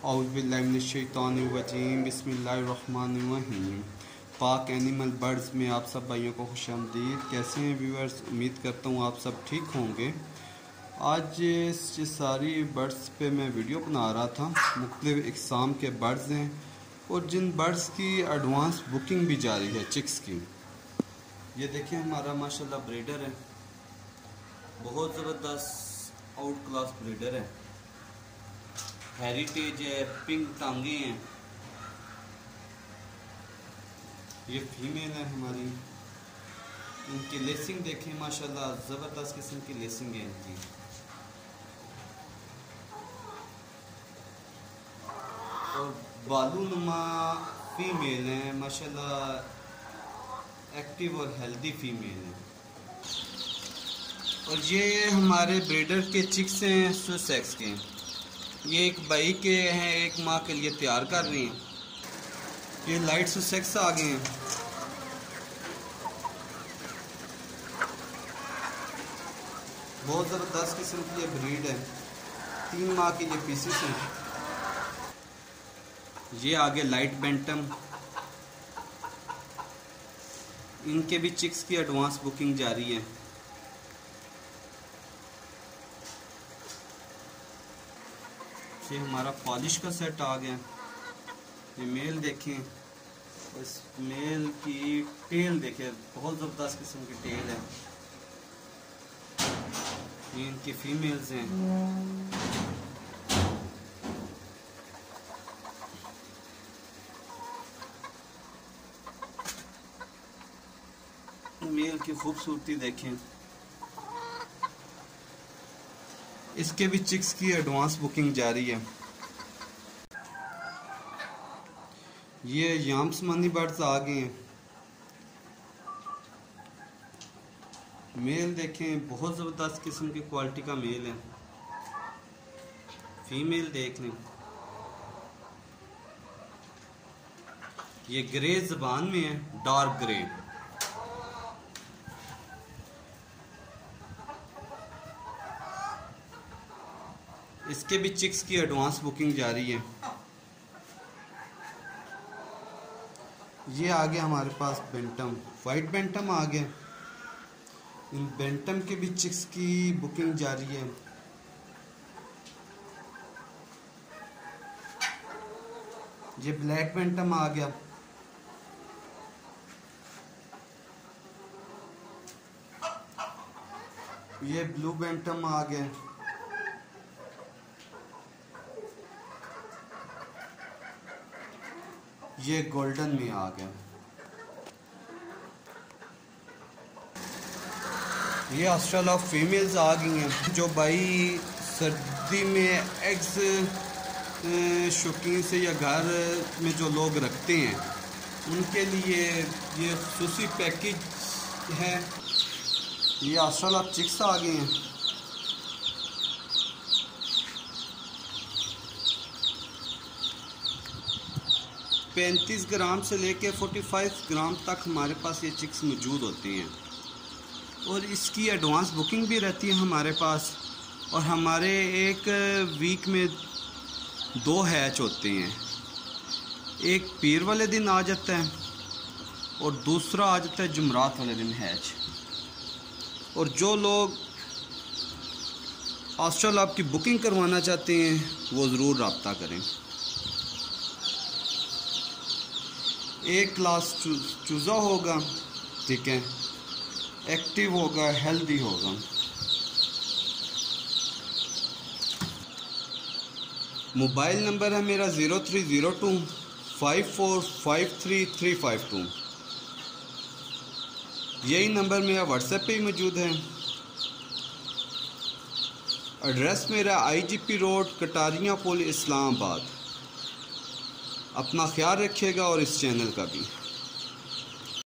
औज़ुबिल्लाहिमिनश्शैतानिर्रजीम बिस्मिल्लाहिर्रहमानिर्रहीम। पाक animal birds में आप सब भाइयों को खुशामदीद। कैसे हैं व्यूअर्स? उम्मीद करता हूँ आप सब ठीक होंगे। आज ये सारी बर्ड्स पे मैं वीडियो बना रहा था। मुख्तलिफ इक़साम के बर्ड्स हैं और जिन बर्ड्स की एडवांस बुकिंग भी जारी है चिक्स की। ये देखिए हमारा माशाल्लाह ब्रीडर है, बहुत ज़बरदस्त आउट क्लास ब्रीडर है, हेरिटेज है, पिंक टांगे हैं। ये फीमेल है हमारी। इनकी लेसिंग देखें माशाल्लाह ज़बरदस्त किस्म की लेसिंग है इनकी। और बालू नुमा फीमेल है माशाल्लाह, एक्टिव और हेल्दी फीमेल है। और ये हमारे ब्रीडर के चिक्स हैं, सुसेक्स के। ये एक भाई के हैं, एक माँ के लिए तैयार कर रही हैं। ये लाइट सुसेक्स आ गए हैं। बहुत ज़बरदस्त किस्म की ये ब्रीड है। 3 माह की ये पीसेस हैं। ये आगे लाइट बेंटम। इनके भी चिक्स की एडवांस बुकिंग जारी है। ये हमारा पॉलिश का सेट आ गया। ये मेल देखें, इस मेल की टेल देखें, बहुत ज़बरदस्त किस्म की टेल है। ये इनकी फीमेल्स हैं। मेल की खूबसूरती देखें। इसके भी चिक्स की एडवांस बुकिंग जारी है। ये यामसमानी बर्ड्स आ गए हैं। मेल देखें, बहुत ज़बरदस्त किस्म की क्वालिटी का मेल है। फीमेल देख लें। ये ग्रे ज़बान में है, डार्क ग्रे। इसके भी चिक्स की एडवांस बुकिंग जारी है। ये आ गया हमारे पास बेंटम, वाइट बेंटम आ गया। इन बेंटम के भी चिक्स की बुकिंग जारी है। ये ब्लैक बेंटम आ गया। ये ब्लू बेंटम आ गया। ये गोल्डन में आ गया। ये ऑस्ट्रेलिया फीमेल्स आ गई हैं। जो भाई सर्दी में एग्स शौकीन से या घर में जो लोग रखते हैं उनके लिए ये खुसूसी पैकेज है। ये ऑस्ट्रेलिया चिक्स आ गए हैं। 35 ग्राम से लेके 45 ग्राम तक हमारे पास ये चिक्स मौजूद होती हैं। और इसकी एडवांस बुकिंग भी रहती है हमारे पास। और हमारे एक वीक में 2 हैच होते हैं। एक पीर वाले दिन आ जाता है और दूसरा आ जाता है जुमरात वाले दिन हैच। और जो लोग ऑस्ट्रेलिया की बुकिंग करवाना चाहते हैं वो ज़रूर रब्ता करें। एक क्लास चूज़ा होगा, ठीक है, एक्टिव होगा, हेल्दी होगा। मोबाइल नंबर है मेरा 0302 5453 यही नंबर मेरा व्हाट्सएप पे ही मौजूद है। एड्रेस मेरा IGP रोड, कटारिया पुल, इस्लामाबाद। अपना ख्याल रखिएगा और इस चैनल का भी।